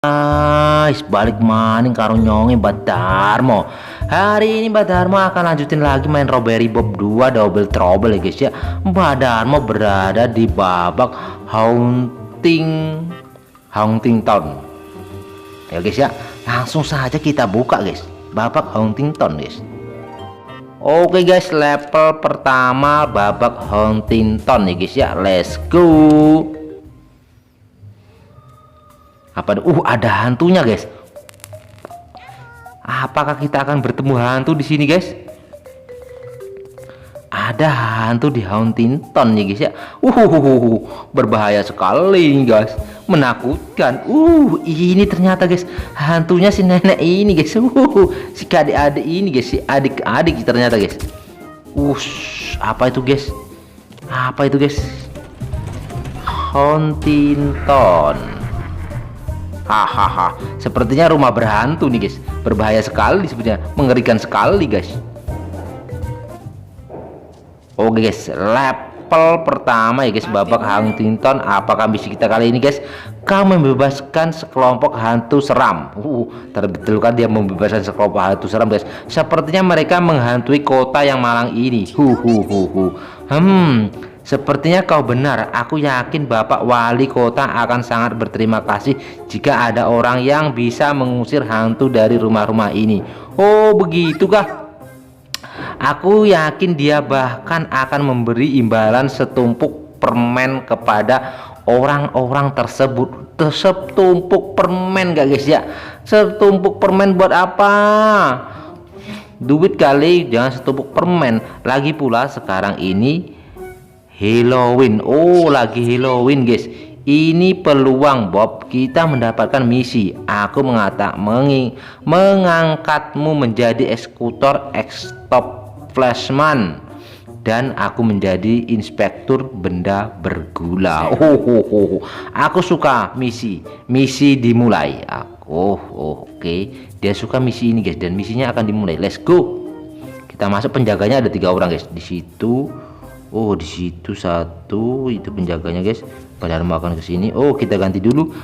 Guys, balik maning karo nyonge Mbak Darmo. Hari ini Mbak Darmo akan lanjutin lagi main Robbery Bob 2 Double Trouble ya guys ya. Mbak Darmo berada di babak Haunting Town. Ya guys ya, langsung saja kita buka guys. Babak Haunting Town guys. Oke guys, level pertama babak Haunting Town ya guys ya. Let's go. Ada hantunya guys. Apakah kita akan bertemu hantu di sini guys? Ada hantu di Haunting Town ya guys ya. Berbahaya sekali guys, menakutkan. Ini ternyata guys hantunya si nenek ini guys. Si adik-adik ini guys, si adik-adik ternyata guys. Apa itu guys? Haunting Town. Sepertinya rumah berhantu nih guys. Berbahaya sekali sebenarnya, mengerikan sekali guys. Oke guys, level pertama ya guys, babak Haunting Town. Apakah misi kita kali ini guys? Kau membebaskan sekelompok hantu seram. Terbetul kan dia membebaskan sekelompok hantu seram guys. Sepertinya mereka menghantui kota yang malang ini. Sepertinya kau benar. Aku yakin Bapak Wali Kota akan sangat berterima kasih jika ada orang yang bisa mengusir hantu dari rumah-rumah ini. Oh begitukah? Aku yakin dia bahkan akan memberi imbalan setumpuk permen kepada orang-orang tersebut. Setumpuk permen gak guys ya? Setumpuk permen buat apa? Duit kali, jangan setumpuk permen. Lagi pula sekarang ini Halloween. Lagi Halloween guys. Ini peluang Bob kita mendapatkan misi. Aku mengangkatmu menjadi eksekutor stop flashman, dan aku menjadi inspektur benda bergula. Aku suka misi dimulai. Oke. Dia suka misi ini guys, dan misinya akan dimulai. Let's go. Kita masuk. Penjaganya ada 3 orang guys di situ. Di situ satu, itu penjaganya guys. Padahal mau akan ke sini. Kita ganti dulu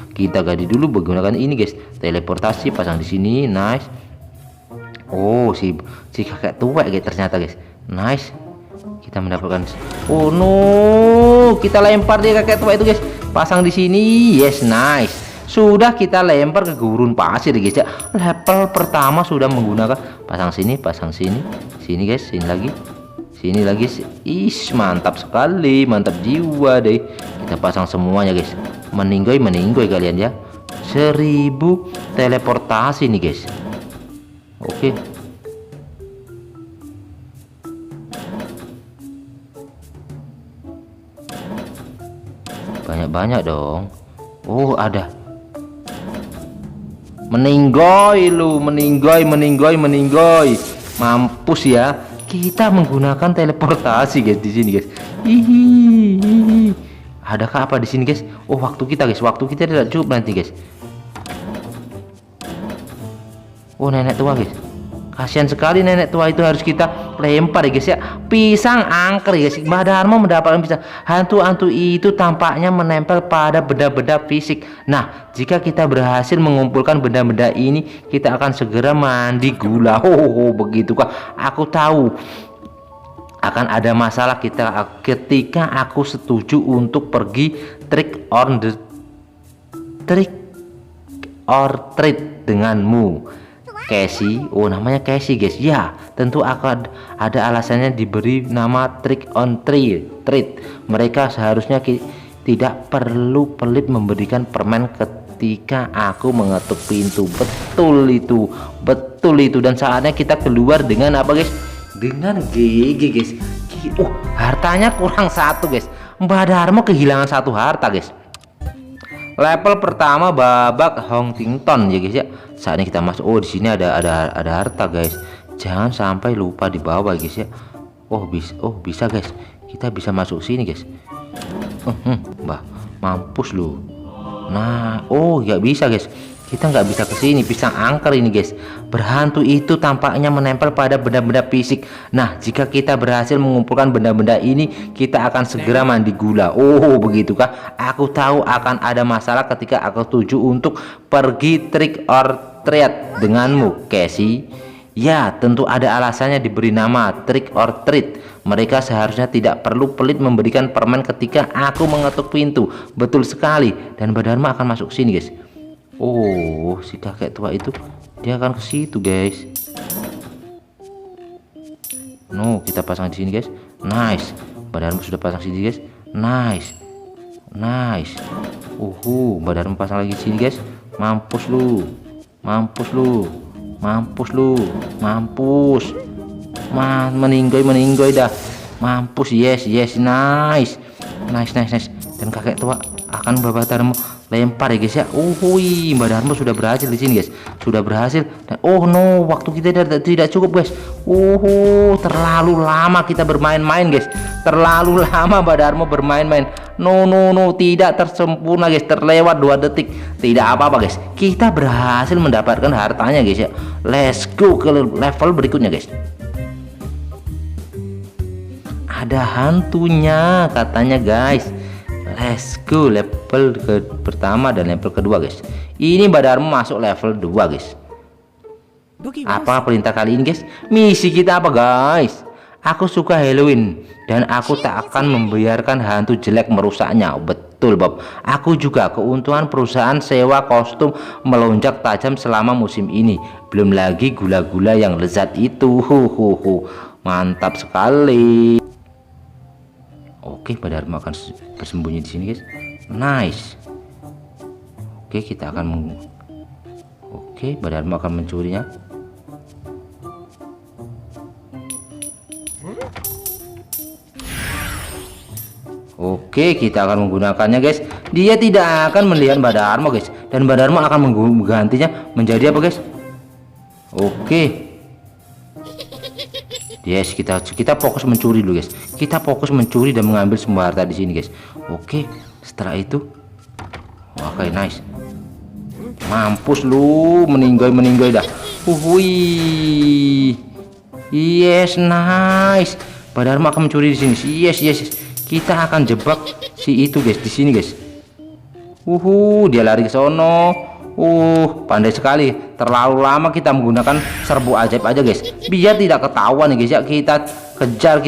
menggunakan ini guys. Teleportasi, pasang di sini. Nice. Si kakek tua guys ternyata guys. Nice. Kita mendapatkan. Kita lempar dia kakek tua itu guys. Pasang di sini. Yes, nice. Sudah kita lempar ke gurun pasir guys ya. Level pertama sudah menggunakan pasang sini. Sini guys, sini lagi. Mantap sekali, mantap jiwa deh. Kita pasang semuanya guys. Meninggoy kalian ya. 1000 teleportasi nih guys. Oke. Banyak dong. Ada. Meninggoy. Mampus ya. Kita menggunakan teleportasi guys di sini guys. Adakah apa di sini guys? Waktu kita tidak cukup nanti guys. Nenek tua guys. Kasihan sekali nenek tua itu, harus kita lempar ya guys ya. Pisang angker guys. Mbak Darmo mendapatkan pisang. Hantu-hantu itu tampaknya menempel pada benda-benda fisik. Nah, jika kita berhasil mengumpulkan benda-benda ini, kita akan segera mandi gula. Begitukah? Aku tahu akan ada masalah ketika aku setuju untuk pergi trick or treat denganmu, Casey. Namanya Casey guys ya. Tentu akan ada alasannya diberi nama trick on treat. Mereka seharusnya tidak perlu pelit memberikan permen ketika aku mengetuk pintu. Betul itu. Dan saatnya kita keluar dengan apa guys? Dengan GG guys. Hartanya kurang 1 guys. Mbak Darmo kehilangan 1 harta guys. Level pertama babak Haunting Town ya guys ya. Saatnya kita masuk. Di sini ada harta guys. Jangan sampai lupa di bawah guys ya. Bisa guys. Kita bisa masuk sini guys. Mampus lu. Nah, nggak bisa guys. Kita nggak bisa ke sini, pisang angker ini guys. Berhantu itu tampaknya menempel pada benda-benda fisik. Nah, jika kita berhasil mengumpulkan benda-benda ini, kita akan segera mandi gula. Oh, begitukah? Aku tahu akan ada masalah ketika aku tuju untuk pergi trick or treat denganmu, Casey. Ya, tentu ada alasannya diberi nama trick or treat. Mereka seharusnya tidak perlu pelit memberikan permen ketika aku mengetuk pintu. Betul sekali. Dan Mbak Dharma akan masuk sini guys. Oh, si kakek tua itu dia akan ke situ guys. No, kita pasang di sini guys. Nice. Mbak Dharma sudah pasang sini guys. Nice. Nice. Mbak Dharma pasang lagi di sini guys. Mampus lu. Mampus lu. Mampus lu. Mampus. Meninggoy dah. Mampus. Yes. Nice. Nice. Dan kakek tua akan Mbak Dharma lempar ya guys ya. Mbak Dharma sudah berhasil di sini guys. Sudah berhasil. Dan oh no, waktu kita tidak cukup guys. Terlalu lama kita bermain-main guys. Terlalu lama Mbak Dharma bermain-main. No, tidak tersempurna guys. Terlewat 2 detik. Tidak apa-apa guys. Kita berhasil mendapatkan hartanya guys ya. Let's go ke level berikutnya guys. Ada hantunya katanya guys. Let's go level pertama dan level kedua guys. Ini Mbak Dharma masuk level 2 guys. Apa perintah kali ini guys? Misi kita apa guys? Aku suka Halloween dan aku tak akan membiarkan hantu jelek merusaknya. Betul Bob. Aku juga. Keuntungan perusahaan sewa kostum melonjak tajam selama musim ini. Belum lagi gula-gula yang lezat itu. Mantap sekali. Oke, Mbak Dharma akan bersembunyi di sini guys. Nice. Oke, kita akan Mbak Dharma akan mencurinya. Oke, kita akan menggunakannya guys. Dia tidak akan melihat Mbak Dharma guys. Dan Mbak Dharma akan menggantinya menjadi apa guys? Oke. Yes, kita fokus mencuri dulu guys. Kita fokus mencuri dan mengambil semua harta di sini guys. Oke, setelah itu oke, nice. Mampus lu, meninggoy dah. Yes, nice. Mbak Dharma akan mencuri di sini. Yes. Kita akan jebak si itu guys di sini guys. Dia lari ke sono. Pandai sekali. Terlalu lama kita menggunakan serbu ajaib aja guys, biar tidak ketahuan ya guys ya. Kita kejar.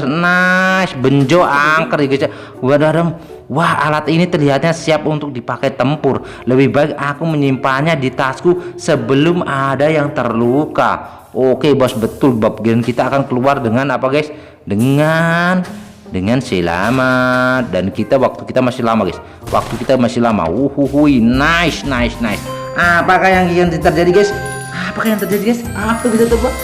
Nice, benjo angker ya guys ya. Wah, alat ini terlihatnya siap untuk dipakai tempur. Lebih baik aku menyimpannya di tasku sebelum ada yang terluka. Oke bos, betul Bob. Dan kita akan keluar dengan apa guys? Dengan selamat. Dan waktu kita masih lama guys. Nice. Apakah yang terjadi guys? Apa bisa tebak?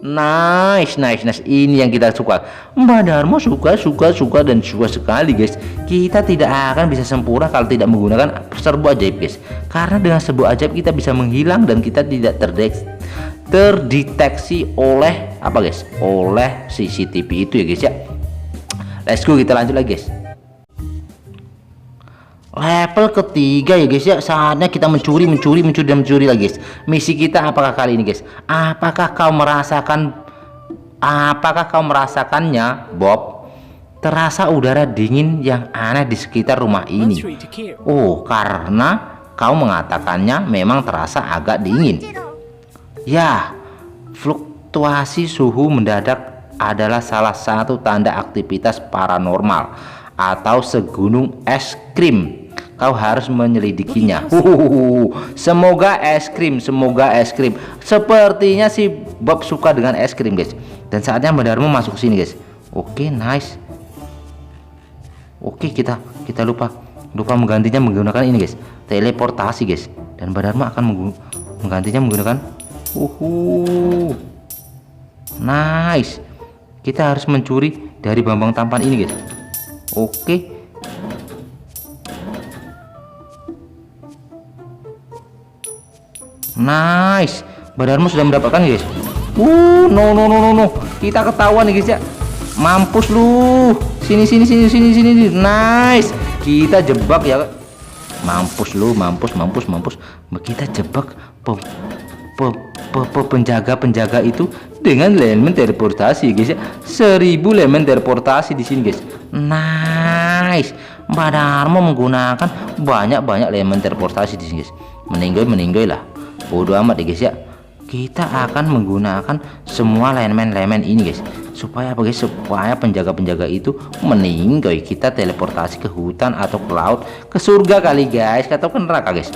Nice. Ini yang kita suka. Mbak Dharma suka sekali guys. Kita tidak akan bisa sempurna kalau tidak menggunakan serbu ajaib guys. Karena dengan serbu ajaib kita bisa menghilang dan kita tidak terdeteksi oleh apa guys? Oleh CCTV itu ya guys ya. Let's go, kita lanjut lagi guys. Level ketiga ya guys ya. Saatnya kita mencuri lagi guys. Misi kita apakah kali ini guys? Apakah kau merasakannya Bob? Terasa udara dingin yang aneh di sekitar rumah ini. Karena kau mengatakannya memang terasa agak dingin. Ya, fluktuasi suhu mendadak adalah salah satu tanda aktivitas paranormal atau segunung es krim. Kau harus menyelidikinya. Semoga es krim. Sepertinya si Bob suka dengan es krim guys. Dan saatnya Mbak Dharma masuk sini guys. Oke, nice. Oke, kita lupa menggantinya menggunakan ini guys, teleportasi guys. Dan Mbak Dharma akan menggantinya menggunakan nice. Kita harus mencuri dari Bambang Tampan ini guys. Oke. Nice. Mbak Dharma sudah mendapatkan guys. No. Kita ketahuan nih guys ya. Mampus lu. Sini. Nice. kita jebak ya. Mampus lu, mampus. Kita jebak penjaga itu dengan elemen teleportasi guys ya. 1000 elemen teleportasi di sini guys. Nice. Mbak Darmo menggunakan banyak elemen teleportasi di sini guys. Meninggoy lah. Bodoh amat ya guys ya. Kita akan menggunakan semua elemen ini guys. Supaya apa guys? Supaya penjaga itu meninggoy. Kita teleportasi ke hutan atau ke laut, ke surga kali guys, atau ke neraka guys.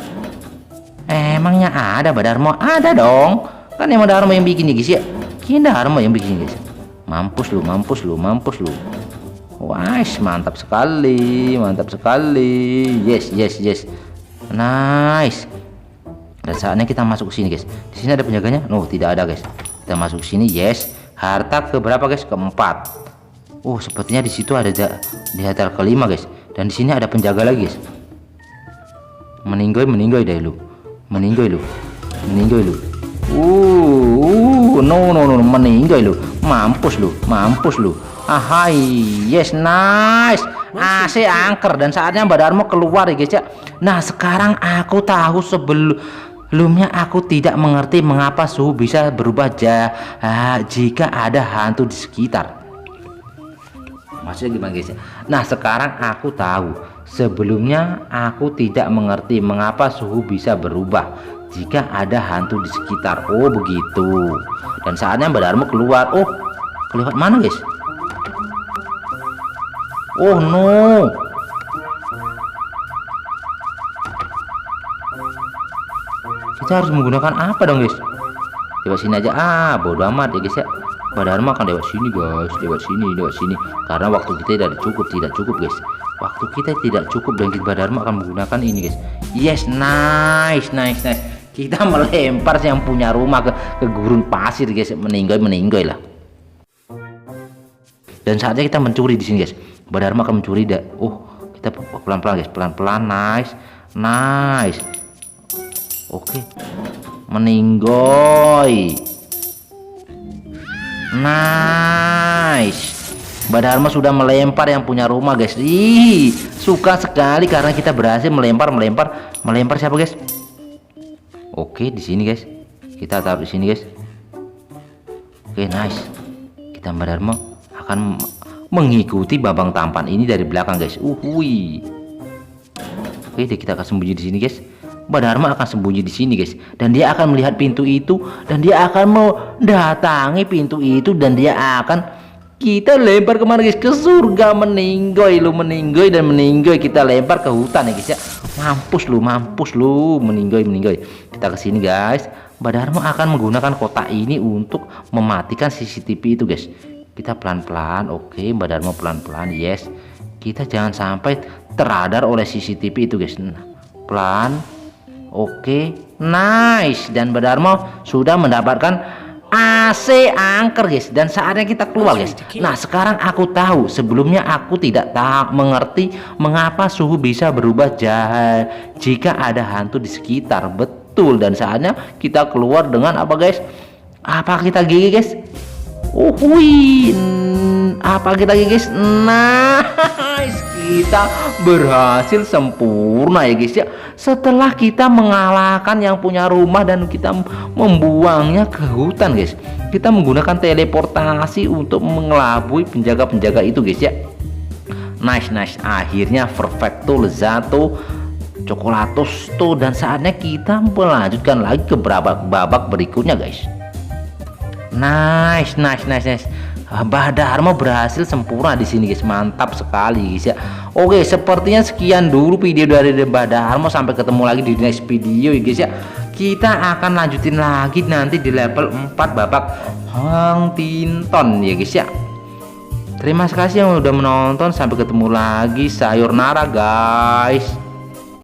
Emangnya ada Mbak Darmo? Ada dong. Kan yang Mbak Darmo yang bikin ya guys ya. Kita Darmo yang bikin guys. Mampus lu. Wah, mantap sekali. Yes. Nice. Dan saatnya kita masuk ke sini guys. Di sini ada penjaganya? No, tidak ada guys. Kita masuk ke sini. Yes. Harta ke berapa guys? Keempat. Oh, sepertinya di situ ada di harta kelima guys. Dan di sini ada penjaga lagi guys. Meninggoy deh lu. Meninggoy lu. No, meninggoy lu. Mampus lu. Ahai, yes, nice. AC angker dan saatnya Mbak Darmo keluar ya guys ya. Nah, sekarang aku tahu sebelumnya aku tidak mengerti mengapa suhu bisa berubah jika ada hantu di sekitar. Maksudnya gimana guys ya? Nah, sekarang aku tahu. Sebelumnya aku tidak mengerti mengapa suhu bisa berubah jika ada hantu di sekitar. Oh, begitu. Dan saatnya Mbak Darmo keluar. Oh, kelewat mana guys? Oh no. Kita harus menggunakan apa dong guys? Lewat sini aja. Bodo amat ya guys ya. Mbak Darmo akan lewat sini guys. Lewat sini. Karena waktu kita tidak cukup guys. Waktu kita tidak cukup dan Mbak Darmo akan menggunakan ini guys. Yes, nice. Kita melempar yang punya rumah ke gurun pasir guys. Meninggoy lah. Dan saatnya kita mencuri di sini guys. Mbak Darmo akan mencuri dah. Kita pelan-pelan guys, pelan-pelan. Nice. Oke. Meninggoy. Nice. Mbak Darmo sudah melempar yang punya rumah guys. Suka sekali karena kita berhasil melempar siapa guys? Oke, di sini guys. Kita taruh di sini guys. Oke, nice. Kita Mbak Darmo akan mengikuti babang tampan ini dari belakang guys. Oke, kita akan sembunyi di sini guys. Mbak Darmo akan sembunyi di sini guys, dan dia akan melihat pintu itu, dan dia akan mendatangi pintu itu, dan dia akan kita lempar kemana guys? Ke surga. Meninggoy kita lempar ke hutan ya guys ya. Mampus lu. Meninggoy. Kita ke sini guys. Mbak Darmo akan menggunakan kotak ini untuk mematikan CCTV itu guys. Kita pelan-pelan. Oke, Mbak Darmo pelan-pelan. Yes. Kita jangan sampai terradar oleh CCTV itu guys. Pelan. Oke, nice. Dan Mbak Darmo sudah mendapatkan AC angker guys. Dan saatnya kita keluar guys. Nah, sekarang aku tahu. Sebelumnya aku tidak mengerti mengapa suhu bisa berubah jika ada hantu di sekitar. Betul. Dan saatnya kita keluar dengan apa guys? Apa kita gigi guys? Apa kita guys? Nice. Kita berhasil sempurna ya guys ya. Setelah kita mengalahkan yang punya rumah dan kita membuangnya ke hutan guys. Kita menggunakan teleportasi untuk mengelabui penjaga-penjaga itu guys ya. Nice. Akhirnya perfecto, lezzato, coccolatos tuh. Dan saatnya kita melanjutkan lagi ke babak berikutnya guys. Nice. Mbak Darmo berhasil sempurna di sini guys. Mantap sekali guys ya. Oke, sepertinya sekian dulu video dari Mbak Darmo. Sampai ketemu lagi di next video ya guys ya. Kita akan lanjutin lagi nanti di level 4 babak Hang Tinton ya guys ya. Terima kasih yang udah menonton. Sampai ketemu lagi. Sayonara guys.